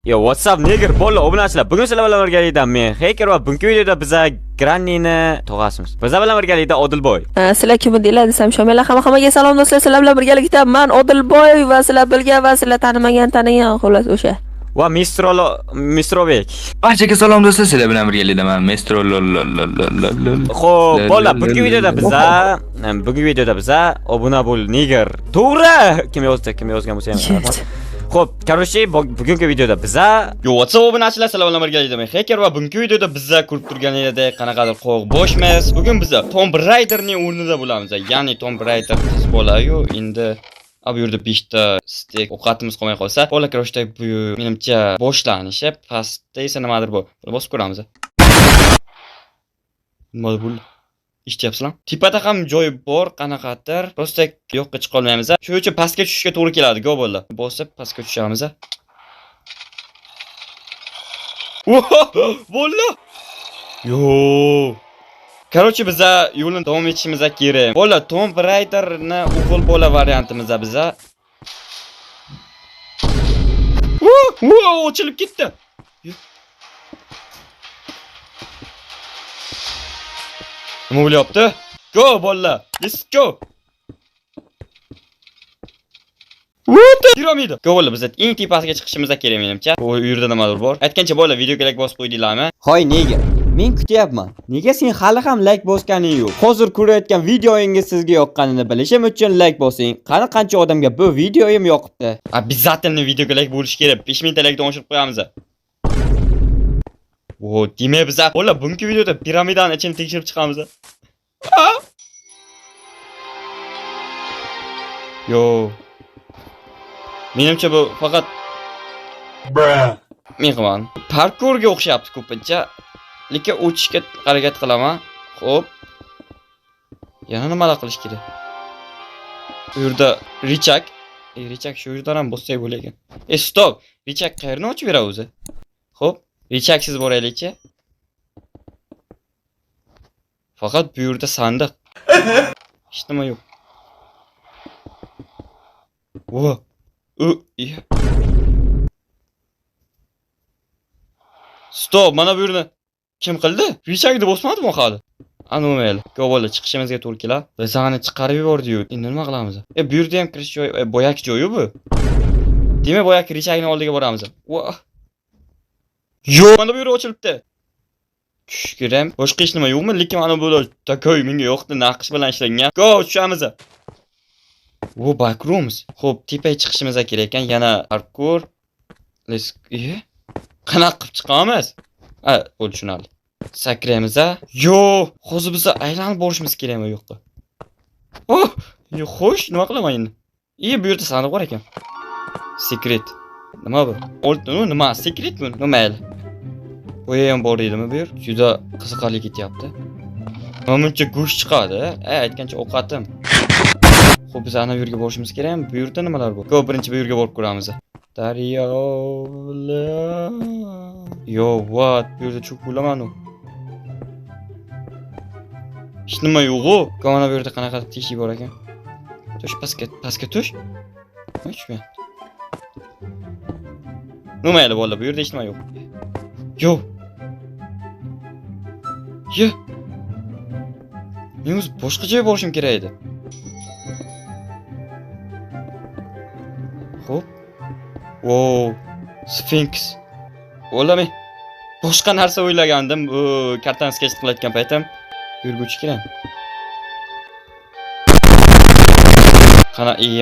Yo, WhatsApp neger bola obunachilar. Bugun sizlar bilan birgalikda men Hacker va bugungi videoda biza Grannyni tog'asimiz. Bizlar bilan birgalikda Odilboy. Sizlar kim deylar desam, Shomila hammaga salom do'stlar. Sizlar bilan birgalikda men Odilboy va sizlar bilgan va sizlar tanimagan xolos o'sha. Va Mistrovek. Barchaga salom do'stlar, sizlar bilan birgalikda men Mistro. Xo'p, bola, bugungi videoda biza obuna bo'l neger. To'g'ri. Kim yozgan bo'lsa ham. Xo'p, короче, bugungi videoda biza WhatsApp obunachilar sizlar bilan birgalikda men Hacker va bugungi videoda biza ko'rib turganingizdek qanaqadir qo'q bo'shmiz. Bugun biza Tomb Raiderning o'rnida bo'lamiz. Ya'ni Tomb Raider qiz bola-yu, endi bu yerda 5 ta stek ovqatimiz qolmay qolsa, bola короче, bu menimcha boshlanishi, pastda esa nimadir bor. Buni bosib ko'ramiz. Nima bu? Ishlayapsizlar? Tepada ham joy bor, qanaqadir. Prosta yo'qqa chiqa olmaymiz. Shuning uchun pastga tushishga to'g'ri keladi, go bo'ldi. Bosib pastga tushamiz. Bo'ldi. Yo. Короче, biza yo'lni davom etishimiz kerak. Bola, Tomb Raiderni o'g'il bola variantimiz biza. Ochilib ketdi. Nima bo'lyapti? Go bola, let's go. Piramida. Go bola, biz eng tepasiga chiqishimiz kerak menimcha. Bu yerda nimadir bor. Aytgancha bola, videoga like bosib qo'ydinglarmi? Hoy nega? Men kutyapman. Nega sen hali ham like bosganing yo'q? Hozir ko'rayotgan videoingiz sizga yoqqanini bilishim uchun like bosing. Qani qancha odamga bu videoim yoqibdi? Обязательно videoga like bo'lishi kerak. 5000 ta like oshirib qo'yamiz. Demak biz bola bugungi videoda piramidani ichini tekshirib chiqamiz. Yo. Menimcha bu faqat mehmon parkurga o'xshayapti ko'pincha. Lekin o'tishga harakat qilaman. Xo'p. Yana nimalar qilish kerak? Bu yerda richak. Richak shu yerdan ham bossak bo'lar ekan. Stop. Richak qayerni ochib beradi o'zi? Xo'p. Richaksiz boraylikchi. Faqat bu yerda sandiq. Hech nima yo'q. Stop, mana bu yerni kim qildi? Richakni bosmadimi hali? Ana mayli. Go'bola chiqishimizga to'g'ri keladi. Bizani chiqarib yubordi-yu. Endi nima qilamiz? Bu yerda ham kirish joyi, boyak joyi bu. Demak, boyak richakning oldiga boramiz. Yo'q, mana bu yer ochilibdi. Tushkiram. Boshqa hech nima yo'qmi? Lekin mana bu takoy menga yo'qdi, naqsh bilan ishlangan. Go, tushamiz. Backrooms. Xo'p, tepaga chiqishimiz kerak ekan. Yana parkour. Qanaqa qilib chiqamiz? Bo'ldi, tushunarli. Sakraymiz. Yo'q, hozir biz aylanib borishimiz kerakmi yo'qmi? Xo'sh, nima qilaman endi? Bu yerda sandiq bor ekan. Secret. Nima bu? Nima secret bu? Mayli. Bo'ya ham bor edimi bu yer? Juda qiziqarli ketyapti. Menimcha go'sht chiqadi. Aytgancha ovqatim. Xo'p, biz ana bu yerga borishimiz kerakmi? Bu yerda nimalar bor? Go, birinchi bu yerga borib ko'ramiz. Daryo. Yo, what? Bu yerda cho'k bo'laman-ku. Hech nima yo'q-ku. Mana bu yerda qanaqa teshik bor ekan? Tush pastga tush. Tushmayapti. Mayli bola, bu yerda hech nima yo'q. Yo'q. Men o'zi boshqa joyga borishim kerak edi. Xo'p. Sphinx. O'lami. Boshqa narsa o'ylagandim. Bu kartani sketch qilayotgan paytim yurguchi kerak.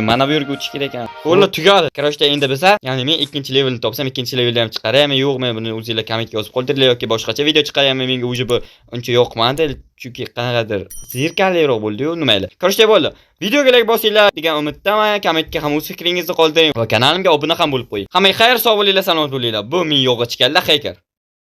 Mana bu yerga o'tish kerak ekan. Qo'llar tugadi. Короче, endi biza, ya'ni men ikkinchi levelni topsam, ikkinchi levelni ham chiqaraymi, yo'qmi? Buni o'zingizlar kommentga yozib qoldiringlar yoki boshqacha video chiqaraymi? Menga o'zi bu uncha yoqmadi, chunki qanaqadir zirkalliroq bo'ldi-yu, nimayli. Короче, bo'ldi. Videoga like bosinglar degan umiddaman. Kommentga ham o'z fikringizni qoldiring va kanalimga obuna ham bo'lib qo'ying. Hammaga xayr, sog' bo'linglar, salomat bo'linglar. Bu men yo'g'a chikanlar Hacker.